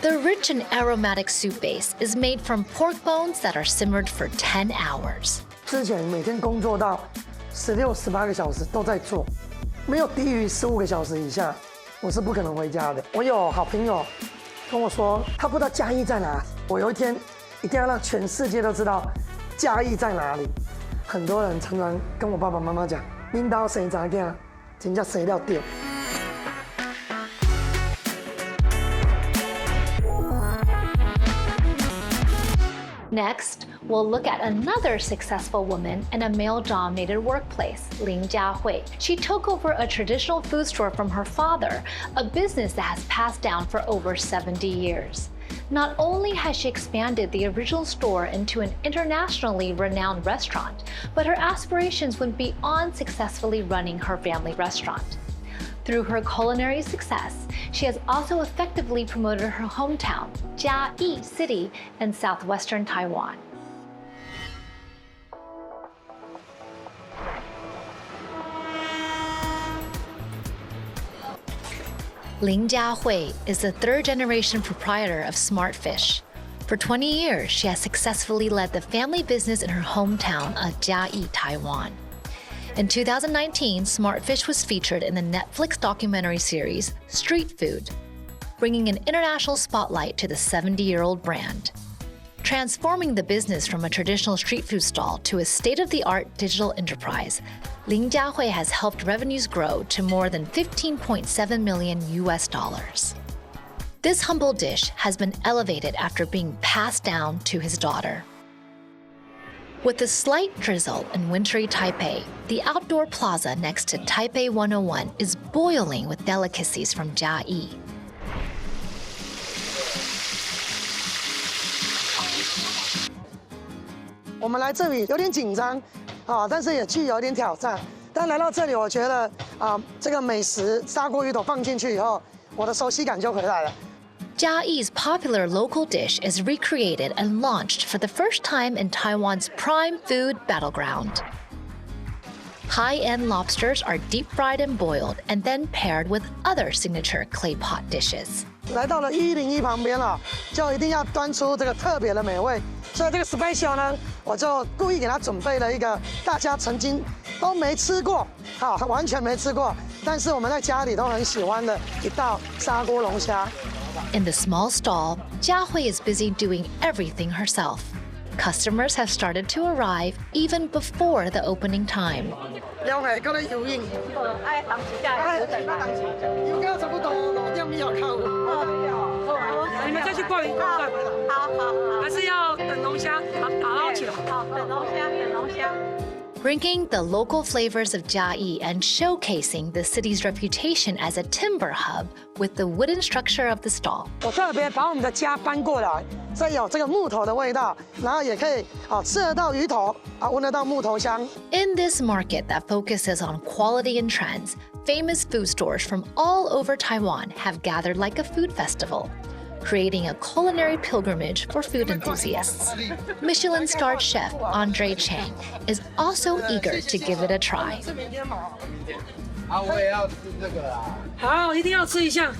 The rich and aromatic soup base is made from pork bones that are simmered for 10 hours. 之前每天工作到16、18个小时都在做，没有低于15个小时以下，我是不可能回家的。我有好朋友跟我说，他不知道嘉义在哪，我有一天一定要让全世界都知道嘉义在哪里。很多人常常跟我爸爸妈妈讲，恁家生查囝，真正生了对。 Next, we'll look at another successful woman in a male-dominated workplace, Lin Jiahui. She took over a traditional food store from her father, a business that has passed down for over 70 years. Not only has she expanded the original store into an internationally renowned restaurant, but her aspirations went beyond successfully running her family restaurant. Through her culinary success, she has also effectively promoted her hometown, Jiayi City, in southwestern Taiwan. Lin Jiahui is the third-generation proprietor of Smart Fish. For 20 years, she has successfully led the family business in her hometown of Jiayi, Taiwan. In 2019, Smart Fish was featured in the Netflix documentary series Street Food, bringing an international spotlight to the 70-year-old brand. Transforming the business from a traditional street food stall to a state-of-the-art digital enterprise, Lin Jiahui has helped revenues grow to more than $15.7 million. This humble dish has been elevated after being passed down to his daughter. With a slight drizzle in wintry Taipei, the outdoor plaza next to Taipei 101 is boiling with delicacies from Jiayi. 我们来这里有点紧张，但是也具有一点挑战。但来到这里，我觉得这个美食砂锅鱼头放进去以后，我的熟悉感就回来了。 Jiayi's popular local dish is recreated and launched for the first time in Taiwan's prime food battleground. High-end lobsters are deep-fried and boiled and then paired with other signature clay pot dishes. 来到了101旁边了，就一定要端出这个特别的美味。所以这个 special 呢，我就故意给他准备了一个大家曾经都没吃过，完全没吃过，但是我们在家里都很喜欢的一道砂锅龙虾。 In the small stall, Jiahui is busy doing everything herself. Customers have started to arrive even before the opening time. 了解，搁咧油印。爱当时价，油价差不多6点米要靠。你们再去逛一逛，好，还是要等龙虾好起来。好，等龙虾。 Bringing the local flavors of Jiayi and showcasing the city's reputation as a timber hub with the wooden structure of the stall. 我特别把我们的家搬过来，所以有这个木头的味道，然后也可以吃得到鱼头，闻得到木头香。 In this market that focuses on quality and trends, famous food stores from all over Taiwan have gathered like a food festival, creating a culinary pilgrimage for food enthusiasts. Michelin-starred chef Andre Chang is also eager to give it a try. 我也要吃这个啊！好，一定要吃一下。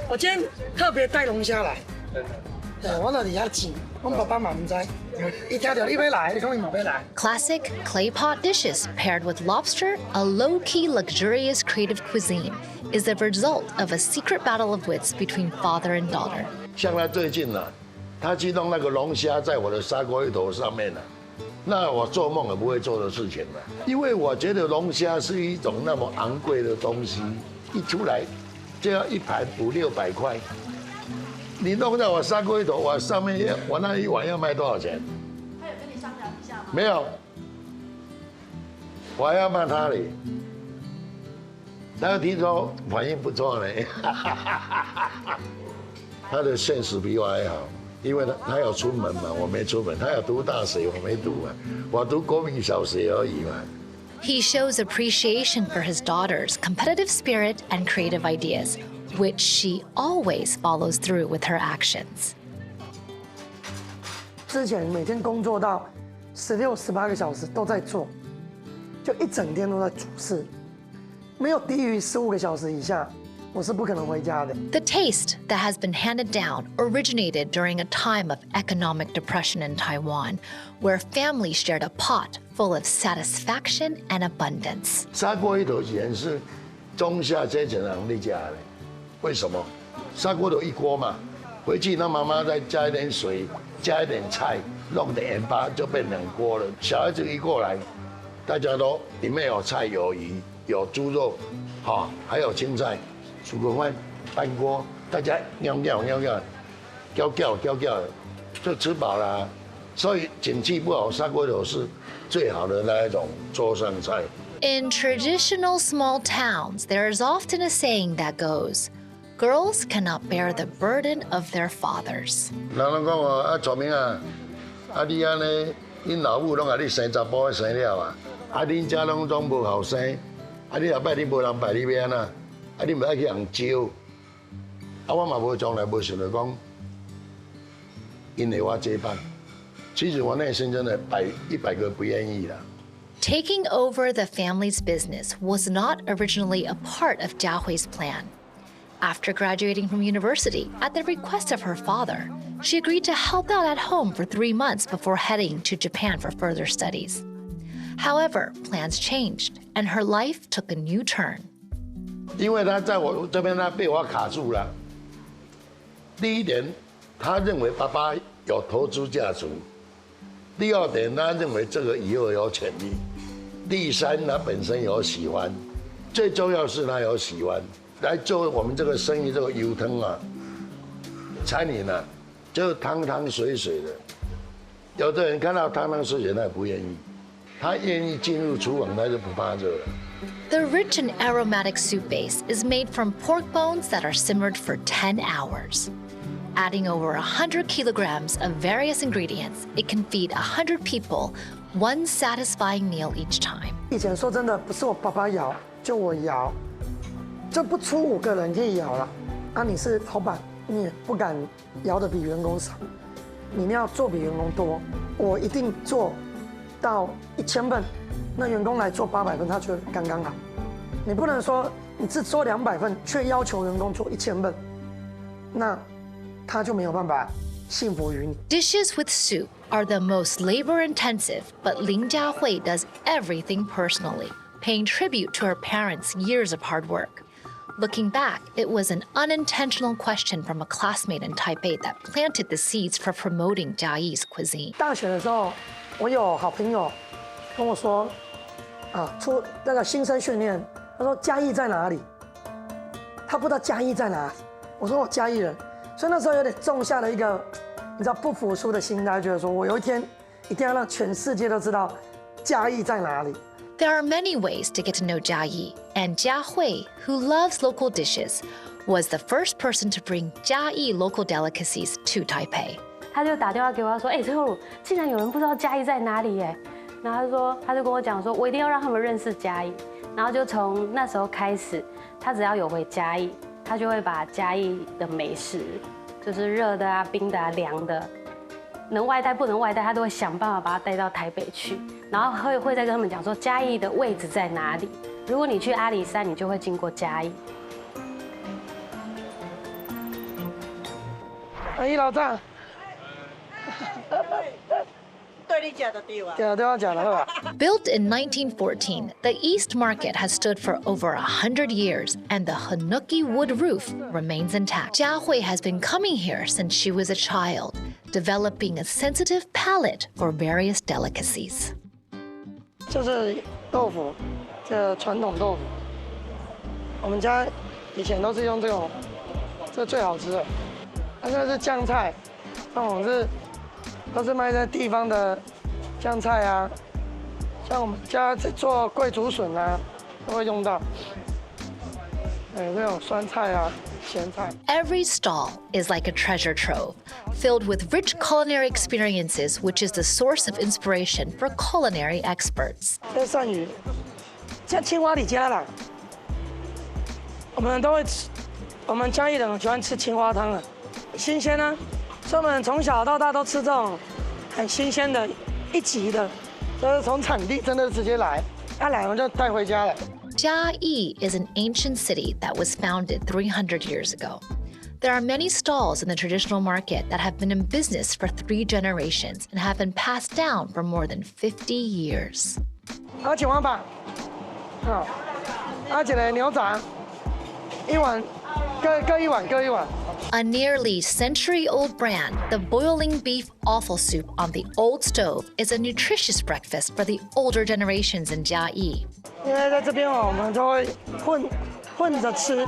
我今天特别带龙虾来。对，我那里要煮，我爸爸嘛唔知，一听到你要来，你讲你唔要来。 Classic clay pot dishes paired with lobster, a low-key, luxurious creative cuisine, is the result of a secret battle of wits between father and daughter. 像他最近呢，他去弄那个龙虾在我的砂锅鱼头上面呢，那我做梦也不会做的事情了。因为我觉得龙虾是一种那么昂贵的东西，一出来就要一盘500、600块。你弄在我砂锅鱼头，我上面我那一碗要卖多少钱？他有跟你商量一下吗？没有，我还要骂他嘞。他听说反应不错呢。他的现实比我还好，因为他有出门嘛，我没出门；他有读大学，我没读啊，我读国民小学而已嘛。He shows appreciation for his daughter's competitive spirit and creative ideas, which she always follows through with her actions. 之前每天工作到16、18个小时都在做，就一整天都在煮事，没有低于15个小时以下，我是不可能回家的。 The taste that has been handed down originated during a time of economic depression in Taiwan, where families shared a pot full of satisfaction and abundance. 砂锅鱼头以前是中下阶层人在家的，为什么？砂锅头一锅嘛，回去那妈妈再加一点水，加一点菜，弄点盐巴就变2锅了。小孩子一过来，大家都里面有菜有鱼有猪肉，好，还有青菜，煮个饭半锅，大家尿尿就吃饱了。所以景气不好，砂锅头是最好的那一种桌上菜。 In traditional small towns, there is often a saying that goes, girls cannot bear the burden of their fathers. 人讲哦，啊，聪明啊，啊你安尼，恁老母拢甲你生查甫生了啊，啊恁家拢总无后生，啊你后摆你无人拜你要安那，啊你咪爱去人招，啊我嘛无从来无想着讲，因为我接班，其实我内心真的100个不愿意啦。 Taking over the family's business was not originally a part of Jia Hui's plan. After graduating from university, at the request of her father, she agreed to help out at home for 3 months before heading to Japan for further studies. However, plans changed, and her life took a new turn. 因为他在我这边，他被我卡住了。第一点，他认为爸爸有投资价值；第二点，他认为这个以后有潜力；第三，他本身有喜欢；最重要是他有喜欢。来做我们这个生意，这个油汤啊，餐饮啊，就汤汤水水的。有的人看到汤汤水水，他也不愿意，他愿意进入厨房，他就不怕热了。 The rich and aromatic soup base is made from pork bones that are simmered for 10 hours. Adding over 100 kilograms of various ingredients, it can feed 100 people one satisfying meal each time. 以前说真的，不是我爸爸摇，就我摇，就不出5个人可以摇了。啊，你是老板，你也不敢摇的比员工少，你要做比员工多。我一定做到1000份，那员工来做800份，他觉得刚刚好。你不能说你只做200份，却要求员工做1000份，那他就没有办法幸福于你。 Dishes with soup are the most labor-intensive, but Ling Jiahui does everything personally, paying tribute to her parents' years of hard work. Looking back, it was an unintentional question from a classmate in Taipei that planted the seeds for promoting Jiayi's cuisine. 大学的时候，我有好朋友跟我说，出那个新生训练，他说嘉义在哪里？他不知道嘉义在哪里。我说我嘉义人，所以那时候有点种下了一个，你知道不服输的心态，觉得说我有一天一定要让全世界都知道嘉义在哪里。 There are many ways to get to know Jiayi, and Jia Hui, who loves local dishes, was the first person to bring Jiayi local delicacies to Taipei. 他就打电话给我，他说：“哎，崔后竟然有人不知道嘉义在哪里耶！”然后他就跟我讲说，我一定要让他们认识嘉义。然后就从那时候开始，他只要有回嘉义，他就会把嘉义的美食，就是热的啊、冰的啊、凉的，能外带不能外带，他都会想办法把它带到台北去。然后会再跟他们讲说嘉义的位置在哪里。如果你去阿里山，你就会经过嘉义。阿姨老丈。Built in 1914, the East Market has stood for over 100 years, and the Hanuki wood roof remains intact. Jia Hui has been coming here since she was a child, developing a sensitive palate for various delicacies. 这是豆腐，这传统豆腐。我们家以前都是用这种，这最好吃的。那这是酱菜，那种都是卖在地方的酱菜啊，像我们家在做桂竹笋啊，都会用到。这种酸菜啊、咸菜。Every stall is like a treasure trove, filled with rich culinary experiences, which is the source of inspiration for culinary experts. 这鳝鱼，像青花里家啦，我们都会吃。我们嘉义人喜欢吃青花汤的，新鲜啊，所以我们从小到大都吃这种很新鲜的、一级的，就是从产地真的直接来，来我们就带回家了。Jiayi is an ancient city that was founded 300 years ago. There are many stalls in the traditional market that have been in business for 3 generations and have been passed down for more than 50 years. 好，请王爸，好，一个牛杂，一碗，各一碗，各一碗。 A nearly century-old brand, the boiling beef offal soup on the old stove is a nutritious breakfast for the older generations in Jiayi. 因为在这边哦，我们都会混着吃，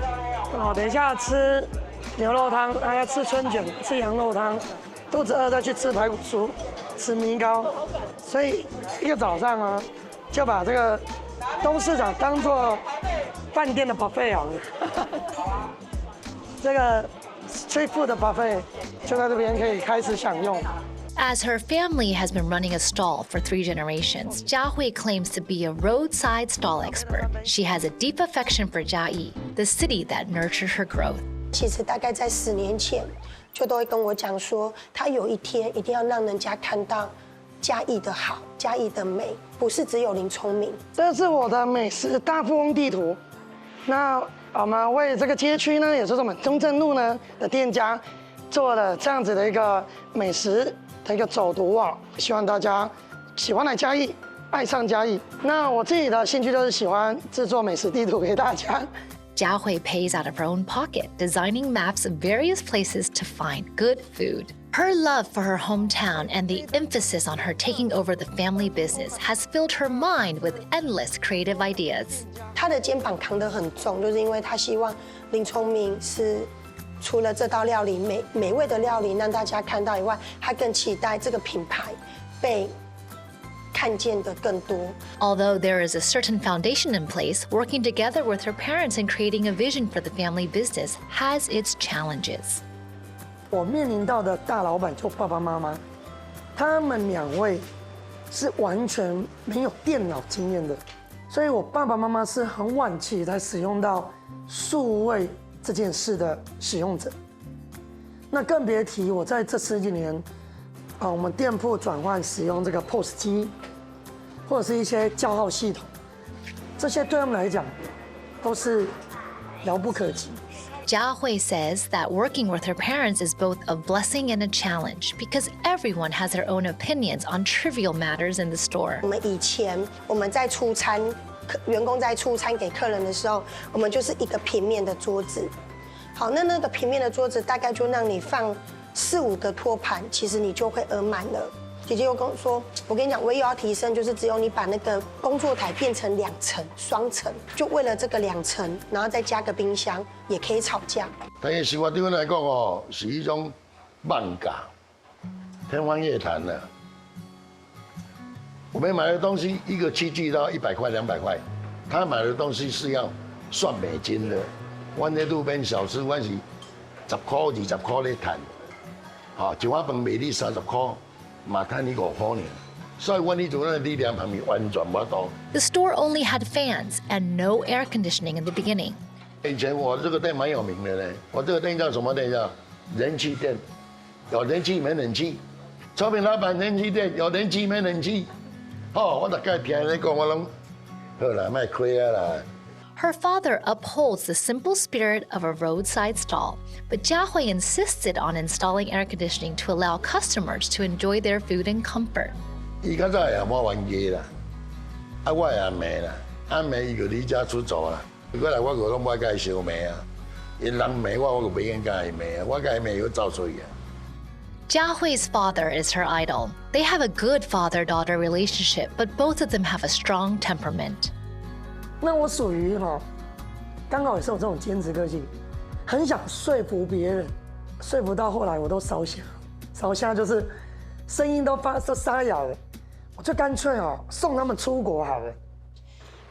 哦，等一下吃牛肉汤，还要吃春卷，吃羊肉汤，肚子饿再去吃排骨酥，吃米糕，所以一个早上啊，就把这个东市场当做饭店的 buffet 好了。这个 street food 的 buffet 就在这边可以开始享用。 As her family has been running a stall for 3 generations, Jia Hui claims to be a roadside stall expert. She has a deep affection for Jiayi, the city that nurtured her growth. 其实大概在10年前，就都会跟我讲说，他有一天一定要让人家看到嘉义的好，嘉义的美，不是只有林聪明。这是我的美食大富翁地图。那我们为这个街区呢，也就是我们中正路呢的店家，做了这样子的一个美食的一个走读啊，希望大家喜欢来嘉义，爱上嘉义。那我自己的兴趣就是喜欢制作美食地图给大家。 Jia Hui pays out of her own pocket, designing maps of various places to find good food. Her love for her hometown and the emphasis on her taking over the family business has filled her mind with endless creative ideas. 他的肩膀扛得很重，就是因为他希望林聪明是除了这道料理美味的料理让大家看到以外，他更期待这个品牌被 看见的更多。 Although there is a certain foundation in place, working together with her parents and creating a vision for the family business has its challenges. 我面临到的大老板就爸爸妈妈，他们2位是完全没有电脑经验的，所以我爸爸妈妈是很晚期才使用到数位这件事的使用者。那更别提我在这10几年，我们店铺转换使用这个 POS 机，或者是一些叫号系统，这些对他们来讲都是遥不可及。 Jia Hui says that working with her parents is both a blessing and a challenge because everyone has their own opinions on trivial matters in the store. 我们以前我们在出餐，员工在出餐给客人的时候，我们就是一个平面的桌子。好，那个平面的桌子大概就让你放4、5个托盘，其实你就会额满了。姐姐又跟我说，我跟你讲，唯一要提升就是只有你把那个工作台变成2层、双层，就为了这个2层，然后再加个冰箱，也可以炒价。但是生活对我来讲哦，是一种漫价，天方夜谭了。我们买的东西一个器具都要100块、200块，他买的东西是要算美金的。我在路边小吃，我是10块、20块在赚，好一碗饭卖你30块。 嘛，赚你5块呢，所以我呢做那力量旁边完全无到。The store only had fans and no air conditioning in the beginning. 以前我这个店蛮有名的呢，我这个店叫什么店？叫人气店，有人气没人气。炒饼老板人气店有人气没人气。哦，我大概听你讲，我拢好啦，卖亏啊啦。 Her father upholds the simple spirit of a roadside stall, but Jia Hui insisted on installing air conditioning to allow customers to enjoy their food in comfort. 伊较早也无冤家啦，我也骂啦，骂伊就离家出走啦。如果来我个拢无甲伊相骂啊，因人骂我就袂用甲伊骂啊，我甲伊骂又走出去啊。 Jia Hui's father is her idol. They have a good father-daughter relationship, but both of them have a strong temperament. 那我属于刚好也是有这种坚持个性，很想说服别人，说服到后来我都烧瞎就是声音都沙哑了，我就干脆送他们出国好了。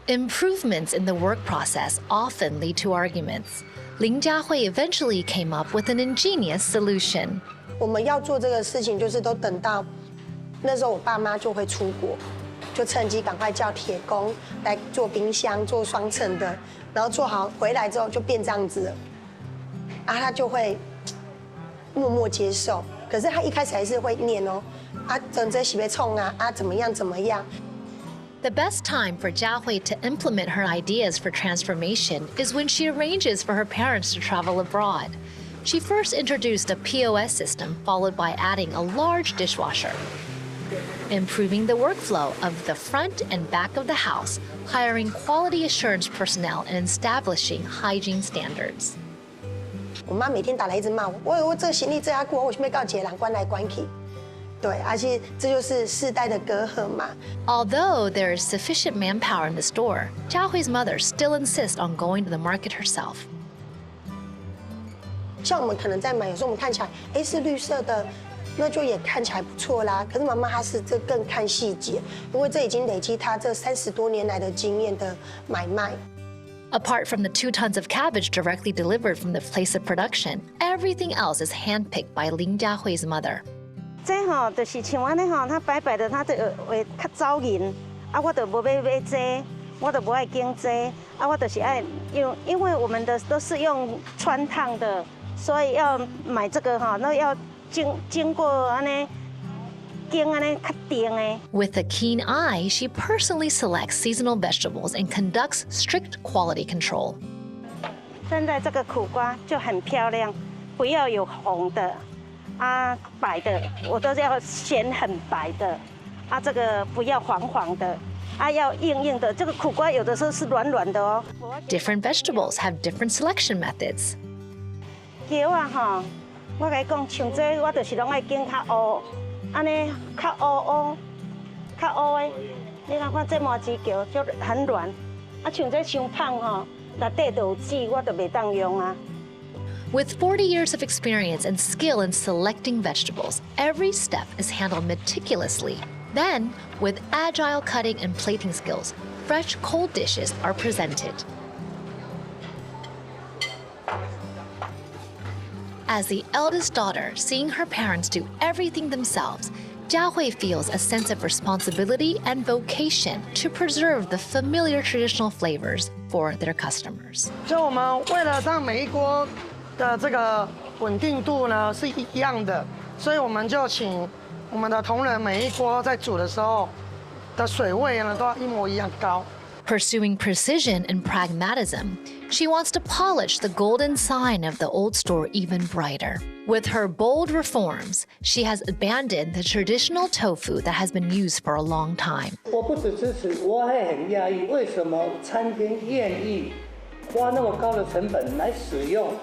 Improvements in the work process often lead to arguments. Ling Jiahui eventually came up with an ingenious solution. 我们要做这个事情，就是都等到那时候我爸妈就会出国。 就趁机赶快叫铁工来做冰箱，做双层的，然后做好回来之后就变这样子了，啊，他就会默默接受。可是他一开始还是会念哦，啊，整这洗被冲啊，啊，怎么样怎么样。The best time for Jiahui to implement her ideas for transformation is when she arranges for her parents to travel abroad. She first introduced a POS system, followed by adding a large dishwasher, improving the workflow of the front and back of the house, hiring quality assurance personnel, and establishing hygiene standards. 我妈每天打来一直骂我，我这个行李这样过，我准备告结人关来关去。对，而且这就是世代的隔阂嘛。Although there is sufficient manpower in the store, Jiahui's mother still insists on going to the market herself. 像我们可能在买，有时候我们看起来，哎，是绿色的，那就也看起来不错啦。可是妈妈她是这更看细节，因为这已经累积她这30多年来的经验的买卖。Apart from the 2 tons of cabbage directly delivered from the place of production, everything else is handpicked by Lin Jiahui's mother. 这吼就是像安尼吼，它白白的，它就会较招人。啊，我就无要买这，我就不爱经这。啊，我就是爱因为我们的都是用穿烫的，所以要买这个哈，那要经过安尼。With a keen eye, she personally selects seasonal vegetables and conducts strict quality control. 现在这个苦瓜就很漂亮，不要有红的，啊白的，我都要选很白的，啊这个不要黄黄的，啊要硬硬的。这个苦瓜有的时候是软软的哦。Different vegetables have different selection methods. 茄啊哈，我甲你讲，像这我就是拢爱拣较乌。 安尼较乌的，你看这麻糍球就很软，啊像这伤胖吼，内底就有籽，我就袂当用啊。With 40 years of experience and skill in selecting vegetables, every step is handled meticulously. Then, with agile cutting and plating skills, fresh cold dishes are presented. As the eldest daughter, seeing her parents do everything themselves, Jiahui feels a sense of responsibility and vocation to preserve the familiar traditional flavors for their customers. 所以我们为了让每一锅的这个稳定度呢是一样的，所以我们就请我们的同仁每一锅在煮的时候的水位呢都要一模一样高。 Pursuing precision and pragmatism, she wants to polish the golden sign of the old store even brighter. With her bold reforms, she has abandoned the traditional tofu that has been used for a long time. 我不只支持，我还很讶异，为什么餐厅愿意花那么高的成本来使用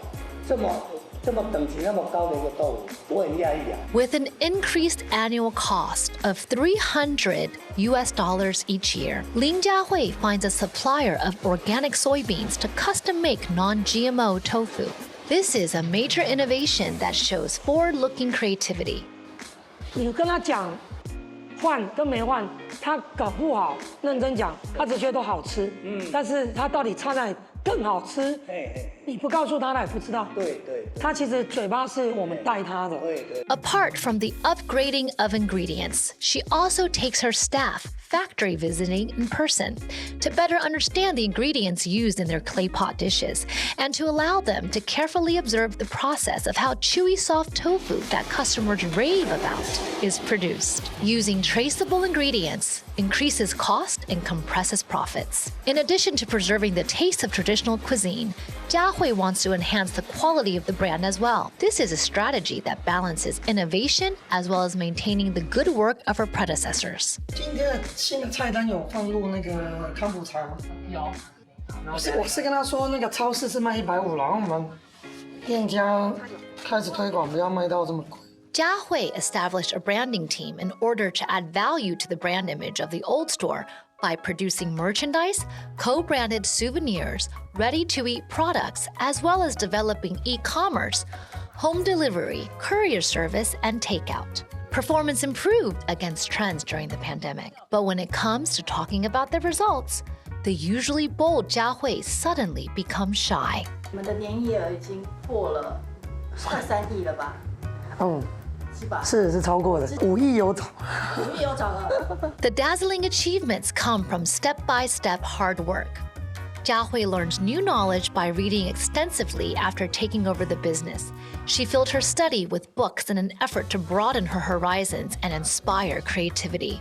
这么等级那么高的一个豆腐，我很讶异啊。 With an increased annual cost of $300 each year, Lin Jiahui finds a supplier of organic soybeans to custom make non-GMO tofu. This is a major innovation that shows forward-looking creativity. 你跟他讲换跟没换，他搞不好认真讲，他只觉得都好吃，但是他到底差在更好吃，你不告诉他，他也不知道。对，他其实嘴巴是我们带他的。Apart from the upgrading of ingredients, she also takes her staff factory visiting in person to better understand the ingredients used in their clay pot dishes and to allow them to carefully observe the process of how chewy soft tofu that customers rave about is produced. Using traceable ingredients increases cost and compresses profits. In addition to preserving the taste of traditional cuisine, Jiahui wants to enhance the quality of the brand as well. This is a strategy that balances innovation as well as maintaining the good work of her predecessors. 今天的新的菜单有放入那个康普茶吗？有。我是跟他说，那个超市是卖150，然后我们店家开始推广，不要卖到这么贵。 Jiahui established a branding team in order to add value to the brand image of the old store by producing merchandise, co-branded souvenirs, ready-to-eat products, as well as developing e-commerce, home delivery, courier service, and takeout. Performance improved against trends during the pandemic. But when it comes to talking about the results, the usually bold Jiahui suddenly becomes shy. 我们的年营业额已经破了快3亿了吧？是超过的，5亿有找。5亿有找了。The dazzling achievements come from step-by-step hard work. Jiahui learns new knowledge by reading extensively after taking over the business. She filled her study with books in an effort to broaden her horizons and inspire creativity.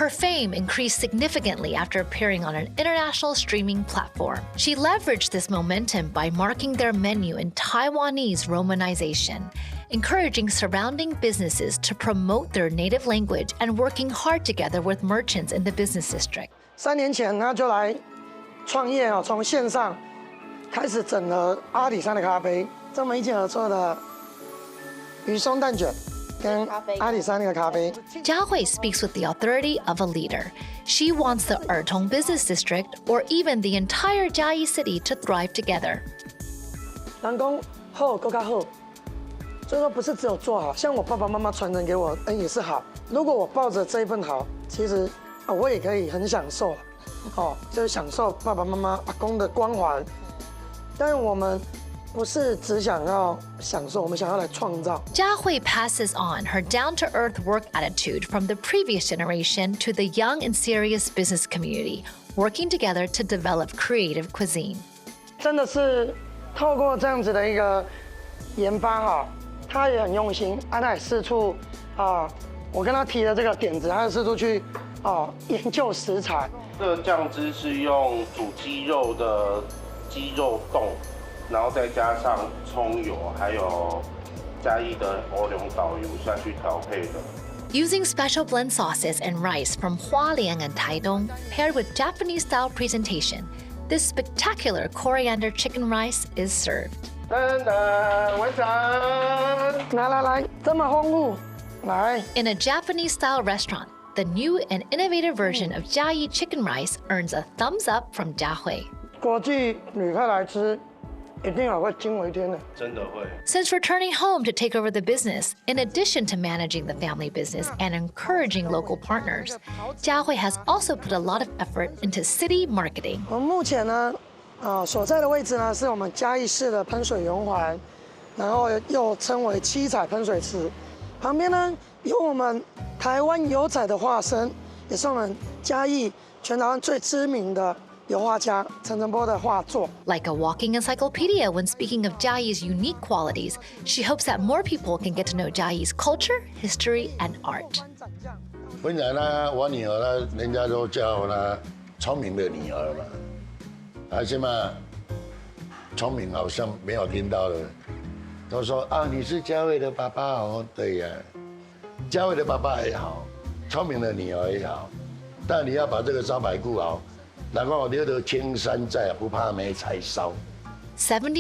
Her fame increased significantly after appearing on an international streaming platform. She leveraged this momentum by marking their menu in Taiwanese romanization, encouraging surrounding businesses to promote their native language and working hard together with merchants in the business district. 3年前，他就来创业哦，从线上开始整合阿里山的咖啡，这么一起合作的鱼松蛋卷。 跟阿里山那个咖啡。Jia Hui speaks with the authority of a leader. She wants the Ertong Business District or even the entire Jiayi City to thrive together. 人工好更加好，所以说不是只有做好，像我爸爸妈妈传承给我，也是好。如果我抱着这一份好，其实我也可以很享受，就是享受爸爸妈妈阿公的光环。但我们。 不是只想要享受，我们想要来创造。Jia Hui passes on her down-to-earth work attitude from the previous generation to the young and serious business community, working together to develop creative cuisine. 真的是透过这样子的一个研发哈，他也很用心，他也四处我跟他提的这个点子，他也四处去研究食材。这个酱汁是用煮鸡肉的鸡肉冻。 然后再加上葱油，还有嘉义的欧龙导游下去调配的。Using special blend sauces and rice from Hualien and Taidong, paired with Japanese-style presentation, this spectacular coriander chicken rice is served. 噔噔，完成！来，这么丰富，来。In a Japanese-style restaurant, the new and innovative version of Jiayi chicken rice earns a thumbs up from Jia Hui. 国际旅客来吃。 一定会惊为天的，真的会。Since returning home to take over the business, in addition to managing the family business and encouraging local partners, Jia Hui has also put a lot of effort into city marketing. 我们目前呢，所在的位置呢，是我们嘉义市的喷水圆环，然后又称为七彩喷水池。旁边呢，有我们台湾油彩的化身，也是我们嘉义全台湾最知名的。 Like a walking encyclopedia when speaking of Jiayi's unique qualities, she hopes that more people can get to know Jiayi's culture, history, and art. 本来呢，我女儿呢，人家都叫她聪明的女儿嘛，而且嘛，聪明好像没有听到了，都说你是嘉慧的爸爸哦，对呀，嘉慧的爸爸也好，聪明的女儿也好，但你要把这个招牌顾好。 70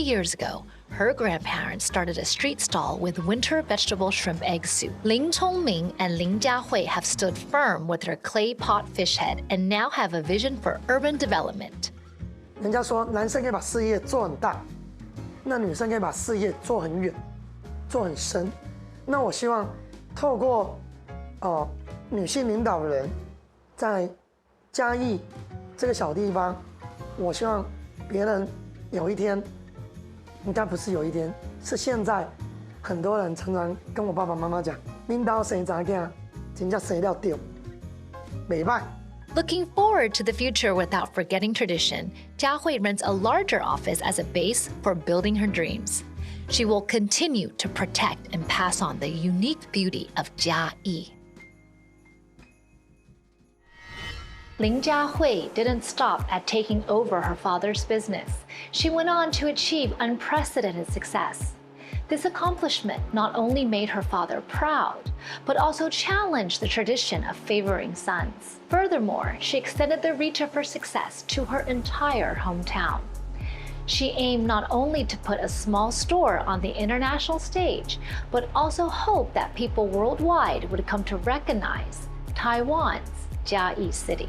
years ago, her grandparents started a street stall with winter vegetable shrimp egg soup. Ling Chongming and Ling Jiahui have stood firm with their clay pot fish head and now have a vision for urban development. 人家说男生可以把事业做很大，那女生可以把事业做很远、做很深。那我希望透过女性领导人在嘉义。 这个小地方，我希望别人有一天，应该不是有一天，是现在，很多人常常跟我爸爸妈妈讲，领导生查囝，真正生了对，袂歹。Looking forward to the future without forgetting tradition, Jia Hui rents a larger office as a base for building her dreams. She will continue to protect and pass on the unique beauty of Jiayi. Ling Jiahui didn't stop at taking over her father's business. She went on to achieve unprecedented success. This accomplishment not only made her father proud, but also challenged the tradition of favoring sons. Furthermore, she extended the reach of her success to her entire hometown. She aimed not only to put a small store on the international stage, but also hoped that people worldwide would come to recognize Taiwan's Jiayi City.